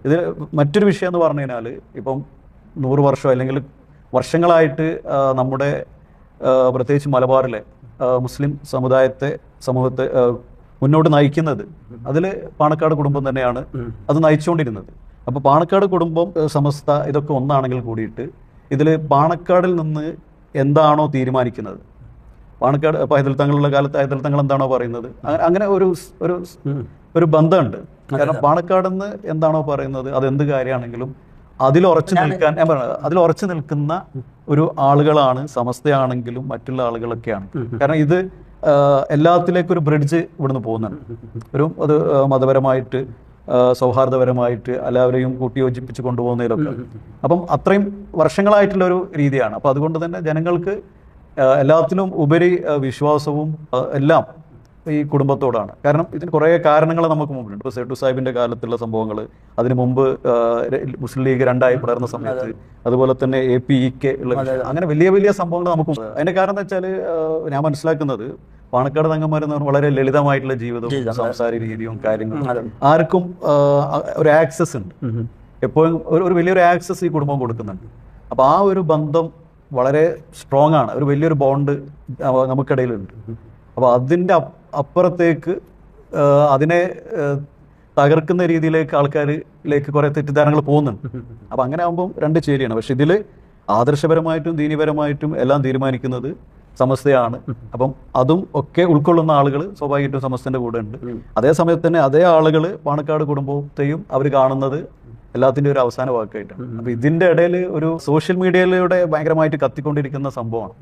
ഇത് മറ്റൊരു വിഷയം എന്ന് പറഞ്ഞു കഴിഞ്ഞാൽ ഇപ്പം 100 വർഷം അല്ലെങ്കിൽ വർഷങ്ങളായിട്ട് നമ്മുടെ പ്രത്യേകിച്ച് മലബാറിലെ മുസ്ലിം സമൂഹത്തെ മുന്നോട്ട് നയിക്കുന്നത് അതിൽ പാണക്കാട് കുടുംബം തന്നെയാണ് അത് നയിച്ചുകൊണ്ടിരുന്നത്. അപ്പോൾ പാണക്കാട് കുടുംബം, സമസ്ത ഇതൊക്കെ ഒന്നാണെങ്കിൽ കൂടിയിട്ട് ഇതിൽ പാണക്കാടിൽ നിന്ന് എന്താണോ തീരുമാനിക്കുന്നത്, പാണക്കാട് ഇപ്പോൾ ഹൈദൽ തങ്ങളുടെ കാലത്ത് ഹൈദൽ തങ്ങൾ എന്താണോ പറയുന്നത്, അങ്ങനെ ഒരു ബന്ധമുണ്ട്. കാരണം പാണക്കാട് നിന്ന് എന്താണോ പറയുന്നത് അതെന്ത് കാര്യമാണെങ്കിലും അതിലുറച്ചു നിൽക്കാൻ, ഞാൻ പറഞ്ഞത് അതിലുറച്ചു നിൽക്കുന്ന ഒരു ആളുകളാണ് സമസ്തയാണെങ്കിലും മറ്റുള്ള ആളുകളൊക്കെയാണ്. കാരണം ഇത് എല്ലാത്തിലേക്കും ഒരു ബ്രിഡ്ജ് ഇവിടുന്ന് പോകുന്നുണ്ട്. അത് മതപരമായിട്ട് സൗഹാർദ്ദപരമായിട്ട് എല്ലാവരെയും കൂട്ടിയോജിപ്പിച്ച് കൊണ്ടുപോകുന്നതിലൊക്കെ. അപ്പം അത്രയും വർഷങ്ങളായിട്ടുള്ള ഒരു രീതിയാണ്. അപ്പം അതുകൊണ്ട് തന്നെ ജനങ്ങൾക്ക് എല്ലാത്തിലും ഉപരി വിശ്വാസവും എല്ലാം ഈ കുടുംബത്തോടാണ്. കാരണം ഇതിന് കുറേ കാരണങ്ങൾ നമുക്ക് മുമ്പിലുണ്ട്. ഇപ്പോൾ സേട്ടു സാഹിബിന്റെ കാലത്തുള്ള സംഭവങ്ങൾ, അതിനു മുമ്പ് മുസ്ലിം ലീഗ് 2ആയി പിളർന്ന സമയത്ത്, അതുപോലെ തന്നെ APEK ഉള്ള, അങ്ങനെ വലിയ വലിയ സംഭവങ്ങൾ നമുക്ക്. അതിന്റെ കാരണം എന്താ വെച്ചാൽ ഞാൻ മനസ്സിലാക്കുന്നത് പാണക്കാട് തങ്ങന്മാരെന്ന് പറഞ്ഞാൽ വളരെ ലളിതമായിട്ടുള്ള ജീവിതവും സംസാര രീതിയും കാര്യങ്ങളും, ആർക്കും ഒരു ആക്സസ് ഉണ്ട്. എപ്പോഴും ഒരു വലിയൊരു ആക്സസ് ഈ കുടുംബം കൊടുക്കുന്നുണ്ട്. അപ്പൊ ആ ഒരു ബന്ധം വളരെ സ്ട്രോങ് ആണ്. ഒരു വലിയൊരു ബോണ്ട് നമുക്കിടയിലുണ്ട്. അപ്പോൾ അതിൻ്റെ അപ്പുറത്തേക്ക് അതിനെ തകർക്കുന്ന രീതിയിലേക്ക് ആൾക്കാരിലേക്ക് കുറേ തെറ്റിദ്ധാരണകൾ പോകുന്നുണ്ട്. അപ്പം അങ്ങനെ ആകുമ്പം രണ്ട് ചേരിയാണ്. പക്ഷെ ഇതിൽ ആദർശപരമായിട്ടും ദീനീപരമായിട്ടും എല്ലാം തീരുമാനിക്കുന്നത് സമസ്തയാണ്. അപ്പം അതും ഒക്കെ ഉൾക്കൊള്ളുന്ന ആളുകൾ സ്വാഭാവികമായിട്ടും സമസ്തന്റെ കൂടെ ഉണ്ട്. അതേ സമയത്ത് തന്നെ അതേ ആളുകൾ പാണക്കാട് കുടുംബത്തെയും അവർ കാണുന്നത് എല്ലാത്തിൻ്റെ ഒരു അവസാന വാക്കായിട്ടാണ്. അപ്പം ഇതിൻ്റെ ഇടയിൽ ഒരു സോഷ്യൽ മീഡിയയിലൂടെ ഭയങ്കരമായിട്ട് കത്തിക്കൊണ്ടിരിക്കുന്ന സംഭവമാണ്.